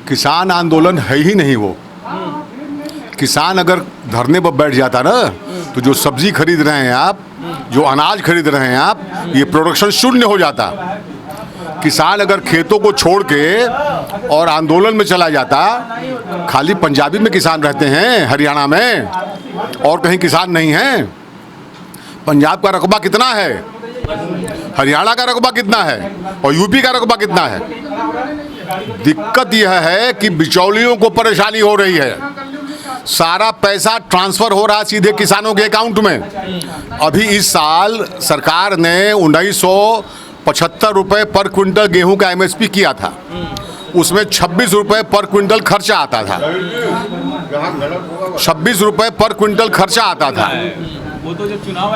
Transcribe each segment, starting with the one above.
किसान आंदोलन है ही नहीं वो। किसान अगर धरने पर बैठ जाता ना तो जो सब्जी खरीद रहे हैं आप, जो अनाज खरीद रहे हैं आप, ये प्रोडक्शन शून्य हो जाता। किसान अगर खेतों को छोड़ के और आंदोलन में चला जाता, खाली पंजाबी में किसान रहते हैं हरियाणा में, और कहीं किसान नहीं है। पंजाब का रकबा कितना है, हरियाणा का रकबा कितना है और यूपी का रकबा कितना है। दिक्कत यह है कि बिचौलियों को परेशानी हो रही है। सारा पैसा ट्रांसफर हो रहा सीधे किसानों के अकाउंट में। अभी इस साल सरकार ने 1975 रुपये पर क्विंटल गेहूं का MSP किया था, उसमें 26 रुपये पर क्विंटल खर्चा आता था। 26 रुपये पर क्विंटल खर्चा आता था,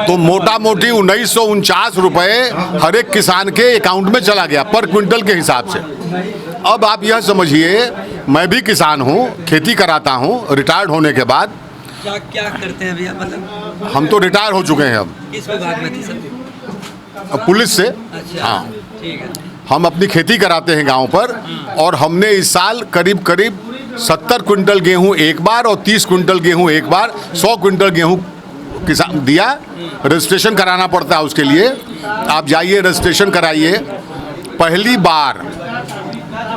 तो मोटा मोटी 1949 रुपये हर एक किसान के अकाउंट में चला गया पर क्विंटल के हिसाब से। अब आप यह समझिए, मैं भी किसान हूँ, खेती कराता हूँ रिटायर्ड होने के बाद। क्या करते हैं भैया, मतलब हम तो रिटायर हो चुके हैं अब। किस विभाग में थे सर? पुलिस से। अच्छा, हाँ, ठीक है। हम अपनी खेती कराते हैं गांव पर, और हमने इस साल करीब 70 क्विंटल गेहूं एक बार और 30 क्विंटल गेहूं एक बार, 100 क्विंटल गेहूं किसान दिया। रजिस्ट्रेशन कराना पड़ता है उसके लिए, आप जाइए रजिस्ट्रेशन कराइए। पहली बार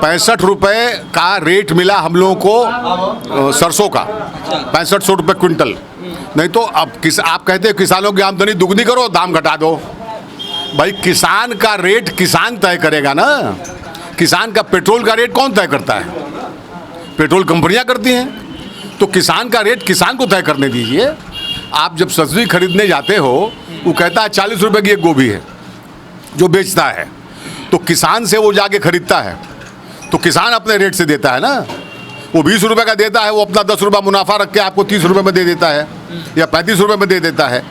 65 रुपये का रेट मिला हम लोगों को सरसों का, 6500 रुपये क्विंटल। नहीं तो अब आप कहते हैं किसानों की आमदनी दुगनी करो, दाम घटा दो। भाई किसान का रेट किसान तय करेगा ना। किसान का पेट्रोल का रेट कौन तय करता है? पेट्रोल कंपनियां करती हैं। तो किसान का रेट किसान को तय करने दीजिए। आप जब सब्जी खरीदने जाते हो, वो कहता है 40 रुपये की एक गोभी है जो बेचता है, तो किसान से वो जाके खरीदता है, तो किसान अपने रेट से देता है ना। वो 20 रुपये का देता है, वो अपना 10 रुपये मुनाफा रख के आपको 30 रुपये में दे देता है या 35 रुपये में दे देता है,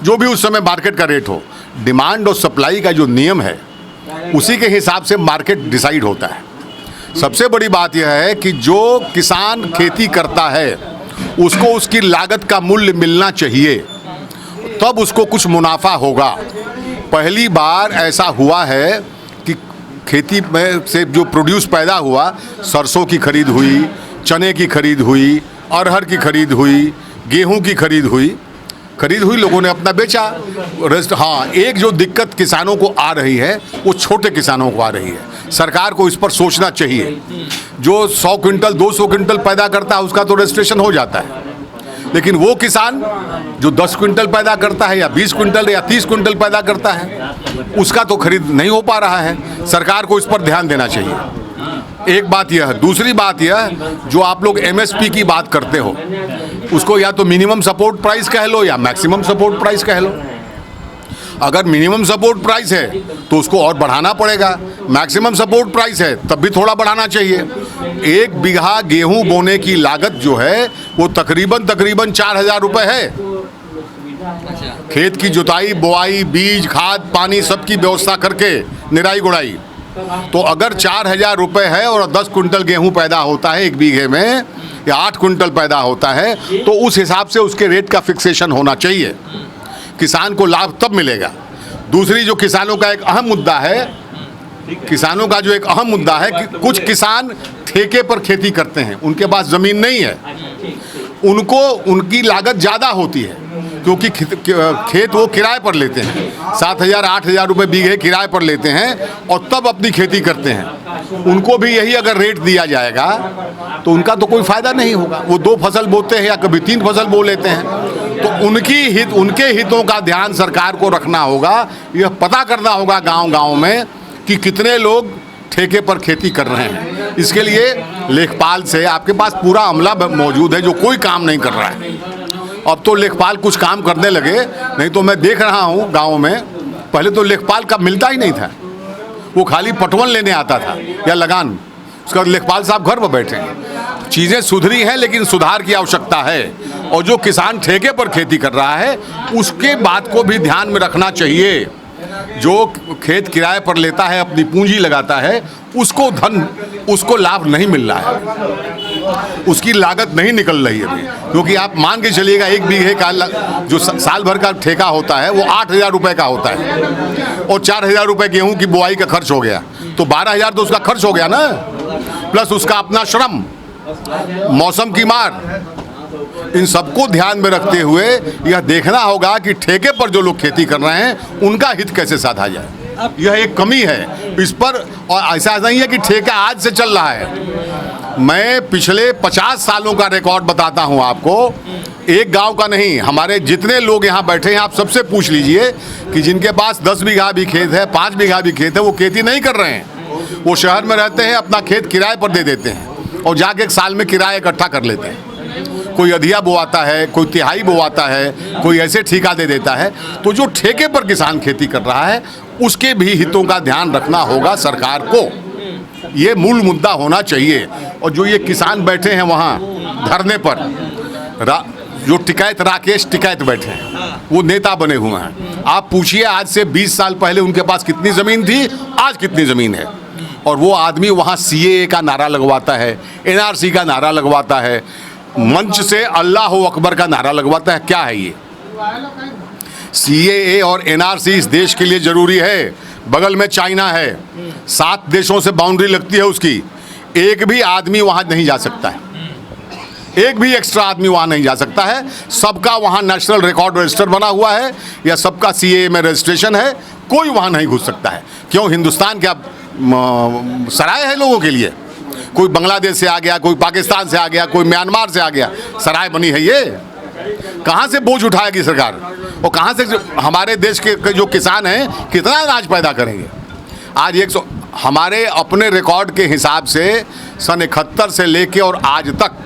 जो भी उस समय मार्केट का रेट हो। डिमांड और सप्लाई का जो नियम है उसी के हिसाब से मार्केट डिसाइड होता है। सबसे बड़ी बात यह है कि जो किसान खेती करता है उसको उसकी लागत का मूल्य मिलना चाहिए, तब उसको कुछ मुनाफा होगा। पहली बार ऐसा हुआ है कि खेती में से जो प्रोड्यूस पैदा हुआ, सरसों की खरीद हुई, चने की खरीद हुई, अरहर की खरीद हुई, गेहूं की खरीद हुई, लोगों ने अपना बेचा। हाँ, एक जो दिक्कत किसानों को आ रही है वो छोटे किसानों को आ रही है। सरकार को इस पर सोचना चाहिए। जो 100 क्विंटल 200 क्विंटल पैदा करता है उसका तो रजिस्ट्रेशन हो जाता है, लेकिन वो किसान जो 10 क्विंटल पैदा करता है या 20 क्विंटल या 30 क्विंटल पैदा करता है, उसका तो खरीद नहीं हो पा रहा है। सरकार को इस पर ध्यान देना चाहिए। एक बात यह है। दूसरी बात यह, जो आप लोग MSP की बात करते हो, उसको या तो मिनिमम सपोर्ट प्राइस कह लो या मैक्सिमम सपोर्ट प्राइस कह लो। अगर मिनिमम सपोर्ट प्राइस है तो उसको और बढ़ाना पड़ेगा, मैक्सिमम सपोर्ट प्राइस है तब भी थोड़ा बढ़ाना चाहिए। 1 बीघा गेहूं बोने की लागत जो है वो तकरीबन 4000 रुपये है। खेत की जुताई, बोआई, बीज, खाद, पानी सबकी व्यवस्था करके, निराई गुड़ाई, तो अगर 4000 रुपये है और 10 क्विंटल गेहूं पैदा होता है 1 बीघे में, या 8 क्विंटल पैदा होता है, तो उस हिसाब से उसके रेट का फिक्सेशन होना चाहिए। किसान को लाभ तब मिलेगा। दूसरी जो किसानों का एक अहम मुद्दा है, कि कुछ किसान ठेके पर खेती करते हैं, उनके पास ज़मीन नहीं है, उनको उनकी लागत ज़्यादा होती है क्योंकि खेत वो किराए पर लेते हैं, 7000-8000 रुपये बीघे किराए पर लेते हैं और तब अपनी खेती करते हैं। उनको भी यही अगर रेट दिया जाएगा तो उनका तो कोई फ़ायदा नहीं होगा। वो 2 फसल बोते हैं या कभी 3 फसल बो लेते हैं। तो उनके हितों का ध्यान सरकार को रखना होगा। यह पता करना होगा गांव-गांव में कि कितने लोग ठेके पर खेती कर रहे हैं। इसके लिए लेखपाल से आपके पास पूरा अमला मौजूद है जो कोई काम नहीं कर रहा है। अब तो लेखपाल कुछ काम करने लगे, नहीं तो मैं देख रहा हूँ गांव में, पहले तो लेखपाल का मिलता ही नहीं था। वो खाली पटवन लेने आता था या लगान, उसका लेखपाल साहब घर पर बैठे हैं। चीज़ें सुधरी हैं लेकिन सुधार की आवश्यकता है। और जो किसान ठेके पर खेती कर रहा है उसके बात को भी ध्यान में रखना चाहिए। जो खेत किराए पर लेता है, अपनी पूंजी लगाता है, उसको लाभ नहीं मिल रहा है, उसकी लागत नहीं निकल रही है। क्योंकि आप मान के चलिएगा 1 बीघे का जो साल भर का ठेका होता है वो 8000 रुपये का होता है और 4000 रुपये गेहूं की बुआई का खर्च हो गया, तो 12000 तो उसका खर्च हो गया ना। प्लस उसका अपना श्रम, मौसम की मार, इन सबको ध्यान में रखते हुए यह देखना होगा कि ठेके पर जो लोग खेती कर रहे हैं उनका हित कैसे साधा जाए। यह एक कमी है इस पर। और ऐसा नहीं है कि ठेका आज से चल रहा है। मैं पिछले 50 सालों का रिकॉर्ड बताता हूं आपको, एक गांव का नहीं, हमारे जितने लोग यहाँ बैठे हैं आप सबसे पूछ लीजिए कि जिनके पास 10 बीघा भी खेत है, 5 बीघा भी खेत है, वो खेती नहीं कर रहे हैं। वो शहर में रहते हैं, अपना खेत किराए पर दे देते हैं और जाके एक साल में किराया इकट्ठा कर लेते हैं। कोई अधिया बोआता है, कोई तिहाई बोआता है, कोई ऐसे ठेका दे देता है। तो जो ठेके पर किसान खेती कर रहा है उसके भी हितों का ध्यान रखना होगा सरकार को। ये मूल मुद्दा होना चाहिए। और जो ये किसान बैठे हैं वहाँ धरने पर, जो टिकैत राकेश टिकैत बैठे हैं, वो नेता बने हुए हैं। आप पूछिए आज से 20 साल पहले उनके पास कितनी ज़मीन थी, आज कितनी ज़मीन है। और वो आदमी वहाँ CAA का नारा लगवाता है, NRC का नारा लगवाता है, मंच से अल्लाह अकबर का नारा लगवाता है। क्या है ये? CAA और NRC इस देश के लिए ज़रूरी है। बगल में चाइना है, 7 देशों से बाउंड्री लगती है उसकी। एक भी आदमी वहाँ नहीं जा सकता है, एक भी एक्स्ट्रा आदमी वहाँ नहीं जा सकता है। सबका वहाँ नेशनल रिकॉर्ड रजिस्टर बना हुआ है या सबका CAA में रजिस्ट्रेशन है। कोई वहाँ नहीं घुस सकता है। क्यों? हिंदुस्तान क्या सराय है लोगों के लिए? कोई बांग्लादेश से आ गया, कोई पाकिस्तान से आ गया, कोई म्यांमार से आ गया, सराय बनी है ये? कहाँ से बोझ उठाएगी सरकार? और कहाँ से हमारे देश के जो किसान हैं कितना अनाज पैदा करेंगे? आज 100 हमारे अपने रिकॉर्ड के हिसाब से सन 71 से लेके और आज तक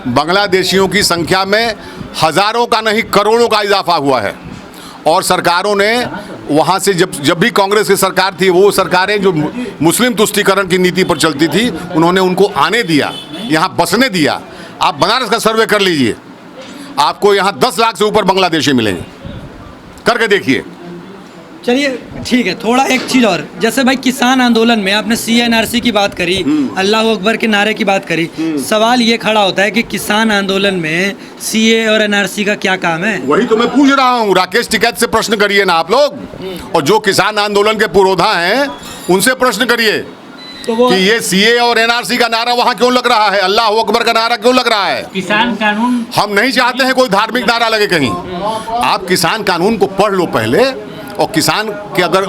बांग्लादेशियों की संख्या में हज़ारों का नहीं करोड़ों का इजाफा हुआ है। और सरकारों ने वहाँ से जब भी कांग्रेस की सरकार थी, वो सरकारें जो मुस्लिम तुष्टीकरण की नीति पर चलती थी, उन्होंने उनको आने दिया, यहाँ बसने दिया। आप बनारस का सर्वे कर लीजिए, आपको यहाँ 10 लाख से ऊपर बांग्लादेशी मिलेंगे, करके देखिए। चलिए ठीक है, थोड़ा एक चीज़ और, जैसे भाई किसान आंदोलन में आपने CAA NRC की बात करी, अल्लाह अकबर के नारे की बात करी, सवाल ये खड़ा होता है कि किसान आंदोलन में CAA और NRC का क्या काम है? वही तो मैं पूछ रहा हूँ। राकेश टिकैत से प्रश्न करिए ना आप लोग, और जो किसान आंदोलन के पुरोधा हैं उनसे प्रश्न करिए तो वो कि ये CAA और NRC का नारा वहाँ क्यों लग रहा है, अल्लाह अकबर का नारा क्यों लग रहा है? किसान कानून हम नहीं चाहते हैं कोई धार्मिक नारा लगे कहीं। आप किसान कानून को पढ़ लो पहले, और किसान के अगर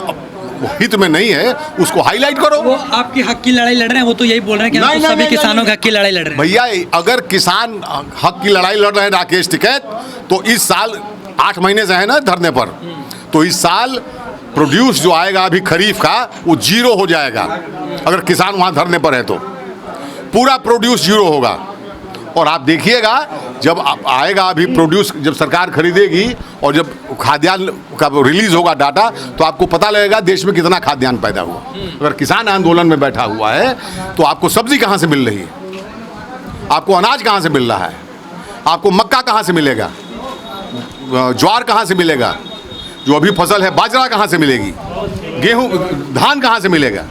हित में नहीं है उसको हाईलाइट करो। वो आपकी हक की लड़ाई लड़ रहे हैं, वो तो यही बोल रहे हैं कि हम तो सभी किसानों के हक की लड़ाई लड़ रहे हैं। भैया अगर किसान हक की लड़ाई लड़ रहे हैं राकेश टिकैत, तो इस साल 8 महीने से है ना धरने पर, तो इस साल प्रोड्यूस जो आएगा अभी खरीफ का वो 0 हो जाएगा। अगर किसान वहाँ धरने पर है तो पूरा प्रोड्यूस 0 होगा। और आप देखिएगा जब आएगा अभी प्रोड्यूस, जब सरकार खरीदेगी और जब खाद्यान्न का रिलीज होगा डाटा, तो आपको पता लगेगा देश में कितना खाद्यान्न पैदा हुआ। अगर किसान आंदोलन में बैठा हुआ है तो आपको सब्जी कहाँ से मिल रही है, आपको अनाज कहाँ से मिल रहा है, आपको मक्का कहाँ से मिलेगा, ज्वार कहाँ से मिलेगा, जो अभी फसल है बाजरा कहाँ से मिलेगी, गेहूँ धान कहाँ से मिलेगा?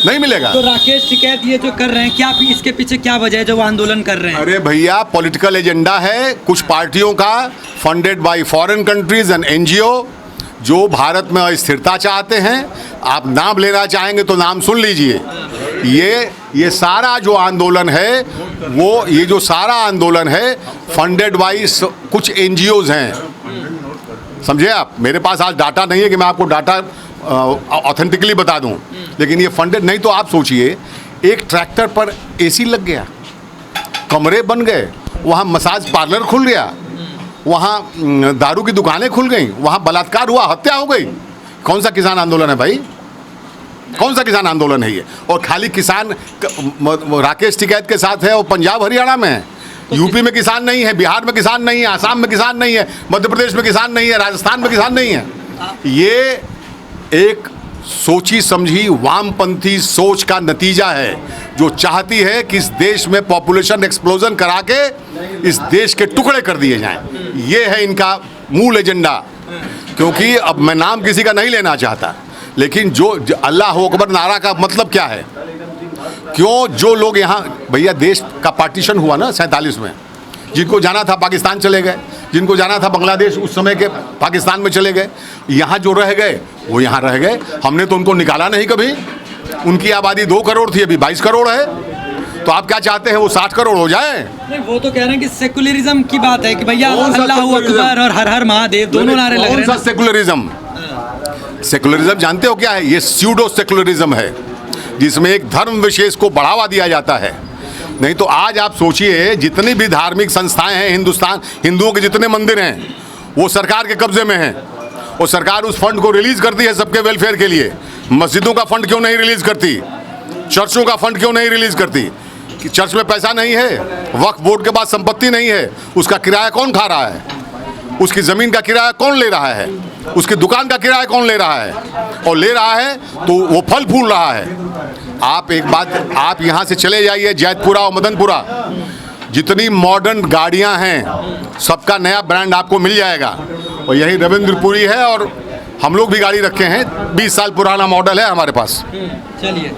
नहीं मिलेगा। तो राकेश टिकैत ये जो कर रहे हैं, क्या इसके पीछे क्या वजह है जो वो आंदोलन कर रहे हैं? अरे भैया पॉलिटिकल एजेंडा है कुछ पार्टियों का, funded by foreign countries and NGO, जो भारत में अस्थिरता चाहते हैं। आप नाम लेना चाहेंगे तो नाम सुन लीजिए। ये सारा जो आंदोलन है, वो ये जो सारा आंदोलन है फंडेड बाय कुछ NGOs हैं, समझे आप? मेरे पास आज डाटा नहीं है कि मैं आपको डाटा ऑथेंटिकली बता दूं, लेकिन ये फंडेड नहीं। तो आप सोचिए, एक ट्रैक्टर पर AC लग गया, कमरे बन गए, वहाँ मसाज पार्लर खुल गया, वहाँ दारू की दुकानें खुल गई, वहाँ बलात्कार हुआ, हत्या हो गई। कौन सा किसान आंदोलन है भाई? कौन सा किसान आंदोलन है ये? और खाली किसान राकेश टिकैत के साथ है और पंजाब हरियाणा में है, यूपी में किसान नहीं है, बिहार में किसान नहीं है, आसाम में किसान नहीं है, मध्य प्रदेश में किसान नहीं है, राजस्थान में किसान नहीं है। ये एक सोची समझी वामपंथी सोच का नतीजा है, जो चाहती है कि इस देश में पॉपुलेशन एक्सप्लोजन करा के इस देश के टुकड़े कर दिए जाएं। ये है इनका मूल एजेंडा। क्योंकि अब मैं नाम किसी का नहीं लेना चाहता, लेकिन जो अल्लाह अकबर नारा का मतलब क्या है? क्यों जो लोग यहाँ, भैया देश का पार्टीशन हुआ ना 47 में, जिनको जाना था पाकिस्तान चले गए, जिनको जाना था बांग्लादेश उस समय के पाकिस्तान में चले गए, यहाँ जो रह गए वो यहाँ रह गए। हमने तो उनको निकाला नहीं कभी, उनकी आबादी 2 करोड़ थी, अभी 22 करोड़ है। तो आप क्या चाहते हैं वो 60 करोड़ हो जाए? नहीं, वो तो कह रहे हैं कि सेकुलरिज्म की बात है कि भैया कौन सा अल्लाह सेकुलरिज्म? अकबर और हर हर महादेव दोनों नारे लग कौन रहे सा हैं। सेकुलरिज्म? सेकुलरिज्म जानते हो क्या है? ये स्यूडो सेकुलरिज्म है, जिसमें एक धर्म विशेष को बढ़ावा दिया जाता है। नहीं तो आज आप सोचिए, जितनी भी धार्मिक संस्थाएं हैं हिंदुस्तान, हिंदुओं के जितने मंदिर हैं वो सरकार के कब्जे में हैं, और सरकार उस फंड को रिलीज करती है सबके वेलफेयर के लिए। मस्जिदों का फंड क्यों नहीं रिलीज करती? चर्चों का फंड क्यों नहीं रिलीज करती? कि चर्च में पैसा नहीं है, वक्फ बोर्ड के पास संपत्ति नहीं है, उसका किराया कौन खा रहा है? उसकी ज़मीन का किराया कौन ले रहा है? उसकी दुकान का किराया कौन ले रहा है? और ले रहा है तो वो फल फूल रहा है। आप एक बात, आप यहाँ से चले जाइए जैतपुरा और मदनपुरा, जितनी मॉडर्न गाड़ियाँ हैं सबका नया ब्रांड आपको मिल जाएगा। और यही रविंद्रपुरी है, और हम लोग भी गाड़ी रखे हैं, 20 साल पुराना मॉडल है हमारे पास। चलिए।